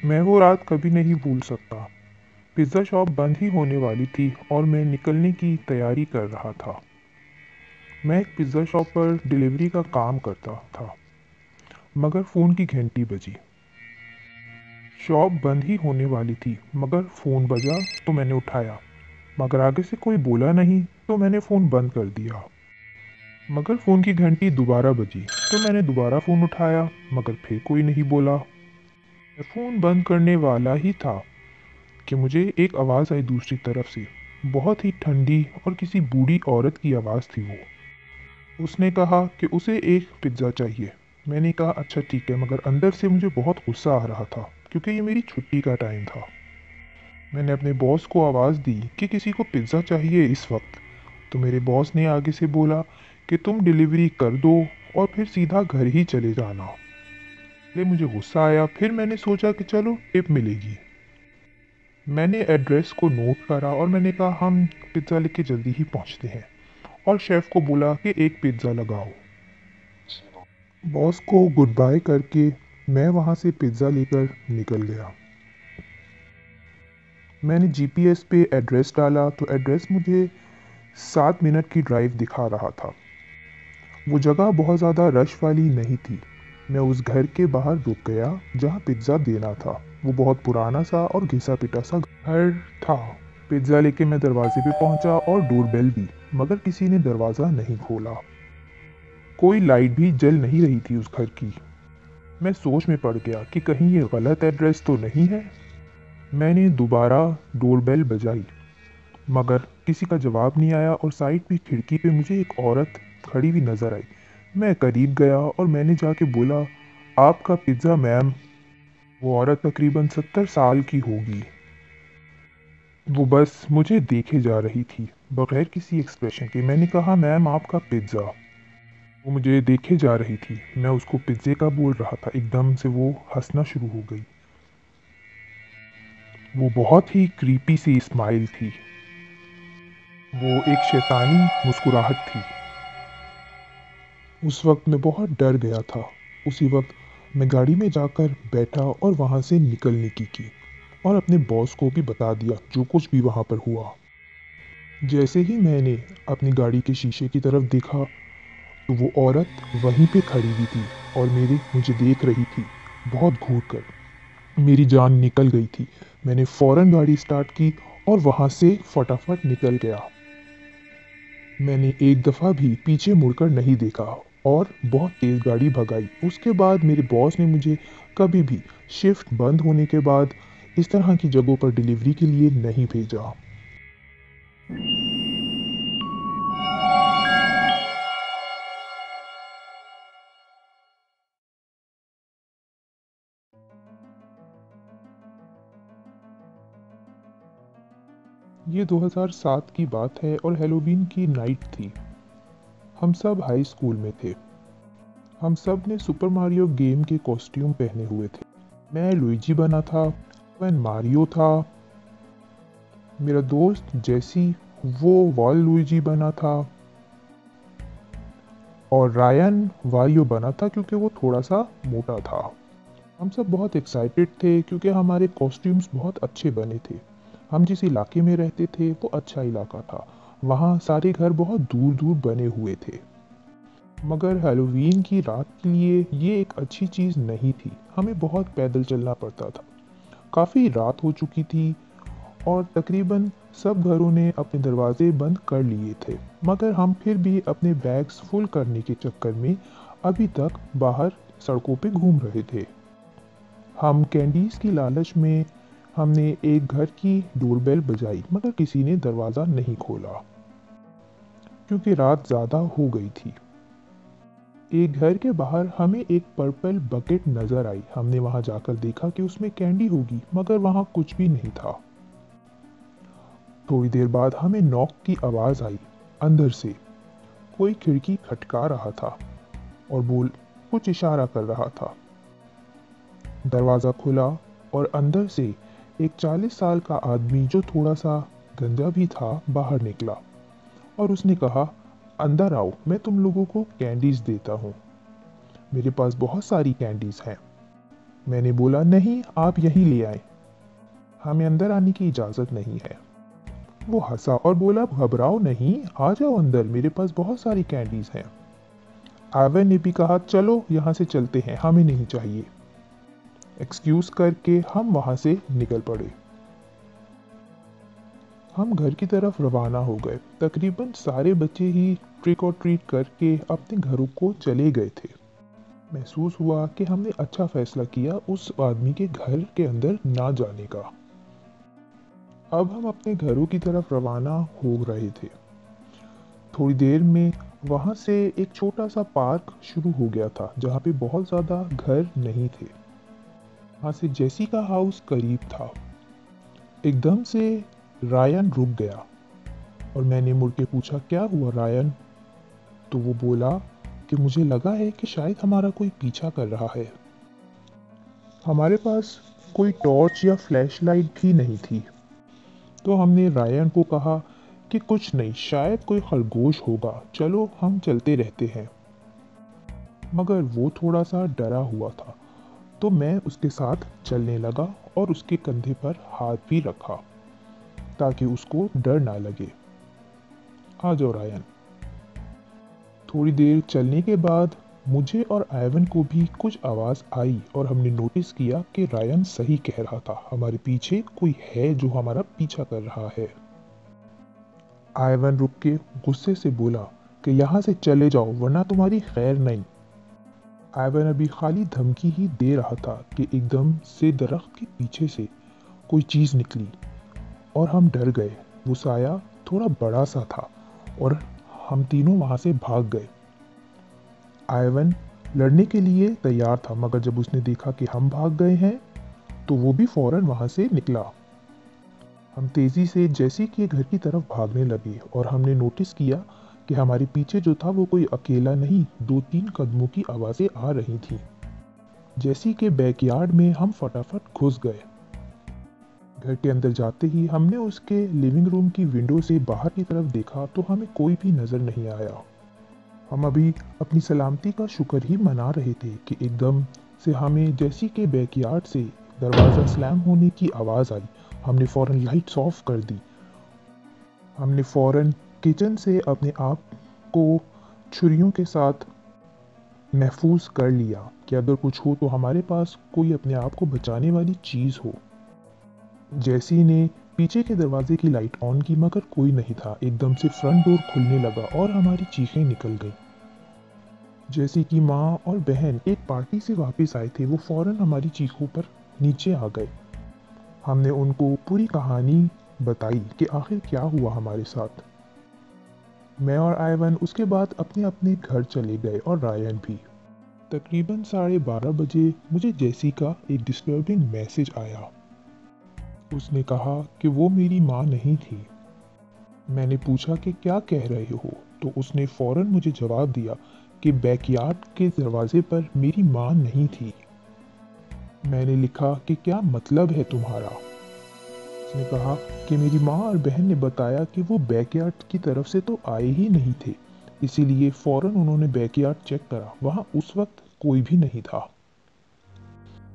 मैं वो रात कभी नहीं भूल सकता। पिज़्ज़ा शॉप बंद ही होने वाली थी और मैं निकलने की तैयारी कर रहा था। मैं एक पिज़्ज़ा शॉप पर डिलीवरी का काम करता था, मगर फ़ोन की घंटी बजी। शॉप बंद ही होने वाली थी, मगर फ़ोन बजा तो मैंने उठाया, मगर आगे से कोई बोला नहीं तो मैंने फ़ोन बंद कर दिया। मगर फ़ोन की घंटी दोबारा बजी तो मैंने दोबारा फ़ोन उठाया, मगर फिर कोई नहीं बोला। मैं फ़ोन बंद करने वाला ही था कि मुझे एक आवाज़ आई दूसरी तरफ से। बहुत ही ठंडी और किसी बूढ़ी औरत की आवाज़ थी वो। उसने कहा कि उसे एक पिज़्ज़ा चाहिए। मैंने कहा अच्छा ठीक है, मगर अंदर से मुझे बहुत गुस्सा आ रहा था क्योंकि ये मेरी छुट्टी का टाइम था। मैंने अपने बॉस को आवाज़ दी कि किसी को पिज़्ज़ा चाहिए इस वक्त। तो मेरे बॉस ने आगे से बोला कि तुम डिलीवरी कर दो और फिर सीधा घर ही चले जाना। पहले मुझे गुस्सा आया, फिर मैंने सोचा कि चलो टिप मिलेगी। मैंने एड्रेस को नोट करा और मैंने कहा हम पिज़्ज़ा लेके जल्दी ही पहुंचते हैं, और शेफ़ को बोला कि एक पिज़्ज़ा लगाओ। बॉस को गुड बाय करके मैं वहां से पिज़्ज़ा लेकर निकल गया। मैंने जीपीएस पे एड्रेस डाला तो एड्रेस मुझे 7 मिनट की ड्राइव दिखा रहा था। वो जगह बहुत ज़्यादा रश वाली नहीं थी। मैं उस घर के बाहर रुक गया जहाँ पिज़्ज़ा देना था। वो बहुत पुराना सा और घिसा पिटा सा घर था। पिज़्ज़ा लेके मैं दरवाजे पे पहुंचा और डोरबेल भी, मगर किसी ने दरवाज़ा नहीं खोला। कोई लाइट भी जल नहीं रही थी उस घर की। मैं सोच में पड़ गया कि कहीं ये गलत एड्रेस तो नहीं है। मैंने दोबारा डोरबेल बजाई, मगर किसी का जवाब नहीं आया और साइड की खिड़की पे मुझे एक औरत खड़ी हुई नजर आई। मैं करीब गया और मैंने जाके बोला, आपका पिज़्ज़ा मैम। वो औरत तकरीबन 70 साल की होगी। वो बस मुझे देखे जा रही थी बगैर किसी एक्सप्रेशन के। मैंने कहा मैम आपका पिज़्ज़ा। वो मुझे देखे जा रही थी। मैं उसको पिज़्ज़े का बोल रहा था, एकदम से वो हंसना शुरू हो गई। वो बहुत ही क्रीपी सी स्माइल थी। वो एक शैतानी मुस्कुराहट थी। उस वक्त मैं बहुत डर गया था। उसी वक्त मैं गाड़ी में जाकर बैठा और वहाँ से निकलने की और अपने बॉस को भी बता दिया जो कुछ भी वहाँ पर हुआ। जैसे ही मैंने अपनी गाड़ी के शीशे की तरफ देखा तो वो औरत वहीं पे खड़ी हुई थी और मेरी मुझे देख रही थी बहुत घूर कर। मेरी जान निकल गई थी। मैंने फौरन गाड़ी स्टार्ट की और वहाँ से फटाफट निकल गया। मैंने एक दफ़ा भी पीछे मुड़कर नहीं देखा और बहुत तेज़ गाड़ी भगाई। उसके बाद मेरे बॉस ने मुझे कभी भी शिफ्ट बंद होने के बाद इस तरह की जगहों पर डिलीवरी के लिए नहीं भेजा। ये 2007 की बात है और हैलोवीन की नाइट थी। हम सब हाई स्कूल में थे। हम सब ने सुपर मारियो गेम के कॉस्ट्यूम पहने हुए थे। मैं लुइजी बना था, वैन मारियो था। मेरा दोस्त जैसी वो वॉल लुइजी बना था और रायन वारियो बना था क्योंकि वो थोड़ा सा मोटा था। हम सब बहुत एक्साइटेड थे क्योंकि हमारे कॉस्ट्यूम्स बहुत अच्छे बने थे। हम जिस इलाके में रहते थे वो अच्छा इलाका था। वहाँ सारे घर बहुत दूर दूर बने हुए थे। मगर हैलोवीन की रात के लिए ये एक अच्छी चीज़ नहीं थी। हमें बहुत पैदल चलना पड़ता था। काफ़ी रात हो चुकी थी और तकरीबन सब घरों ने अपने दरवाजे बंद कर लिए थे। मगर हम फिर भी अपने बैग्स फुल करने के चक्कर में अभी तक बाहर सड़कों पे घूम रहे थे। हम कैंडीज़ की लालच में हमने एक घर की डोरबेल बजाई, मगर किसी ने दरवाज़ा नहीं खोला क्योंकि रात ज़्यादा हो गई थी। एक घर के बाहर हमें एक पर्पल बकेट नज़र आई। हमने वहां जाकर देखा कि उसमें कैंडी होगी, मगर वहां कुछ भी नहीं था। थोड़ी देर बाद हमें नॉक की आवाज़ आई। अंदर से कोई खिड़की खटका रहा था और बोल कुछ इशारा कर रहा था। दरवाज़ा खुला और अंदर से एक 40 साल का आदमी जो थोड़ा सा गंजा भी था बाहर निकला और उसने कहा, अंदर आओ, मैं तुम लोगों को कैंडीज देता हूँ। मेरे पास बहुत सारी कैंडीज हैं। मैंने बोला, नहीं, आप यहीं ले आए, हमें अंदर आने की इजाज़त नहीं है। वो हंसा और बोला, घबराओ नहीं, आ जाओ अंदर, मेरे पास बहुत सारी कैंडीज हैं। आवन ने भी कहा, चलो यहाँ से चलते हैं, हमें नहीं चाहिए। एक्सक्यूज करके हम वहाँ से निकल पड़े। हम घर की तरफ रवाना हो गए। तकरीबन सारे बच्चे ही ट्रिक और ट्रीट करके अपने घरों को चले गए थे। महसूस हुआ कि हमने अच्छा फैसला किया उस आदमी के घर के अंदर ना जाने का। अब हम अपने घरों की तरफ रवाना हो रहे थे। थोड़ी देर में वहाँ से एक छोटा सा पार्क शुरू हो गया था जहाँ पे बहुत ज़्यादा घर नहीं थे। वहाँ से जेसी का हाउस करीब था। एकदम से रायन रुक गया और मैंने मुड़ के पूछा, क्या हुआ रायन? तो वो बोला कि मुझे लगा है कि शायद हमारा कोई पीछा कर रहा है। हमारे पास कोई टॉर्च या फ्लैश लाइट भी नहीं थी, तो हमने रायन को कहा कि कुछ नहीं, शायद कोई खरगोश होगा, चलो हम चलते रहते हैं। मगर वो थोड़ा सा डरा हुआ था, तो मैं उसके साथ चलने लगा और उसके कंधे पर हाथ भी रखा ताकि उसको डर ना लगे। आ जाओ रायन। थोड़ी देर चलने के बाद मुझे और आयवन को भी कुछ आवाज़ आई और हमने नोटिस किया कि रायन सही कह रहा था, हमारे पीछे कोई है जो हमारा पीछा कर रहा है। आयवन रुक के गुस्से से बोला कि यहाँ से चले जाओ वरना तुम्हारी खैर नहीं। आयवन अभी खाली धमकी ही दे रहा था कि एकदम से दरख्त के पीछे से कोई चीज़ निकली और हम डर गए। वो साया थोड़ा बड़ा सा था और हम तीनों वहाँ से भाग गए। आयवन लड़ने के लिए तैयार था, मगर जब उसने देखा कि हम भाग गए हैं तो वो भी फौरन वहाँ से निकला। हम तेज़ी से जेसी के घर की तरफ भागने लगे और हमने नोटिस किया कि हमारे पीछे जो था वो कोई अकेला नहीं, 2-3 कदमों की आवाज़ें आ रही थीं। जेसी के बैकयार्ड में हम फटाफट घुस गए। घर के अंदर जाते ही हमने उसके लिविंग रूम की विंडो से बाहर की तरफ देखा तो हमें कोई भी नज़र नहीं आया। हम अभी अपनी सलामती का शुक्र ही मना रहे थे कि एकदम से हमें जेसी के बैकयार्ड से दरवाज़ा स्लैम होने की आवाज़ आई। हमने फ़ौरन लाइट्स ऑफ कर दी। हमने फ़ौरन किचन से अपने आप को छुरियों के साथ महफूज कर लिया कि अगर कुछ हो तो हमारे पास कोई अपने आप को बचाने वाली चीज़ हो। जेसी ने पीछे के दरवाजे की लाइट ऑन की, मगर कोई नहीं था। एकदम से फ्रंट डोर खुलने लगा और हमारी चीखें निकल गई। जेसी की माँ और बहन एक पार्टी से वापस आए थे। वो फौरन हमारी चीखों पर नीचे आ गए। हमने उनको पूरी कहानी बताई कि आखिर क्या हुआ हमारे साथ। मैं और आयवन उसके बाद अपने अपने घर चले गए और रायन भी। तकरीबन 12:30 बजे मुझे जेसी का एक डिस्टर्बिंग मैसेज आया। उसने कहा कि वो मेरी माँ नहीं थी। मैंने पूछा कि क्या कह रहे हो, तो उसने फौरन मुझे जवाब दिया कि बैकयार्ड के दरवाजे पर मेरी माँ नहीं थी। मैंने लिखा कि क्या मतलब है तुम्हारा? उसने कहा कि मेरी माँ और बहन ने बताया कि वो बैकयार्ड की तरफ से तो आए ही नहीं थे, इसीलिए फौरन उन्होंने बैकयार्ड चेक करा, वहाँ उस वक्त कोई भी नहीं था।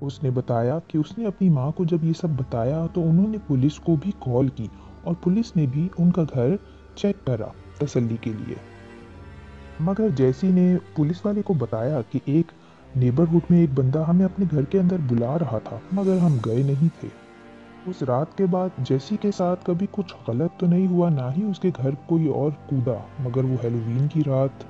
उसने बताया कि उसने अपनी माँ को जब ये सब बताया तो उन्होंने पुलिस को भी कॉल की और पुलिस ने भी उनका घर चेक करा तसल्ली के लिए। मगर जैसी ने पुलिस वाले को बताया कि एक नेबरहुड में एक बंदा हमें अपने घर के अंदर बुला रहा था, मगर हम गए नहीं थे। उस रात के बाद जेसी के साथ कभी कुछ गलत तो नहीं हुआ, ना ही उसके घर कोई और कूदा, मगर वो हैलोवीन की रात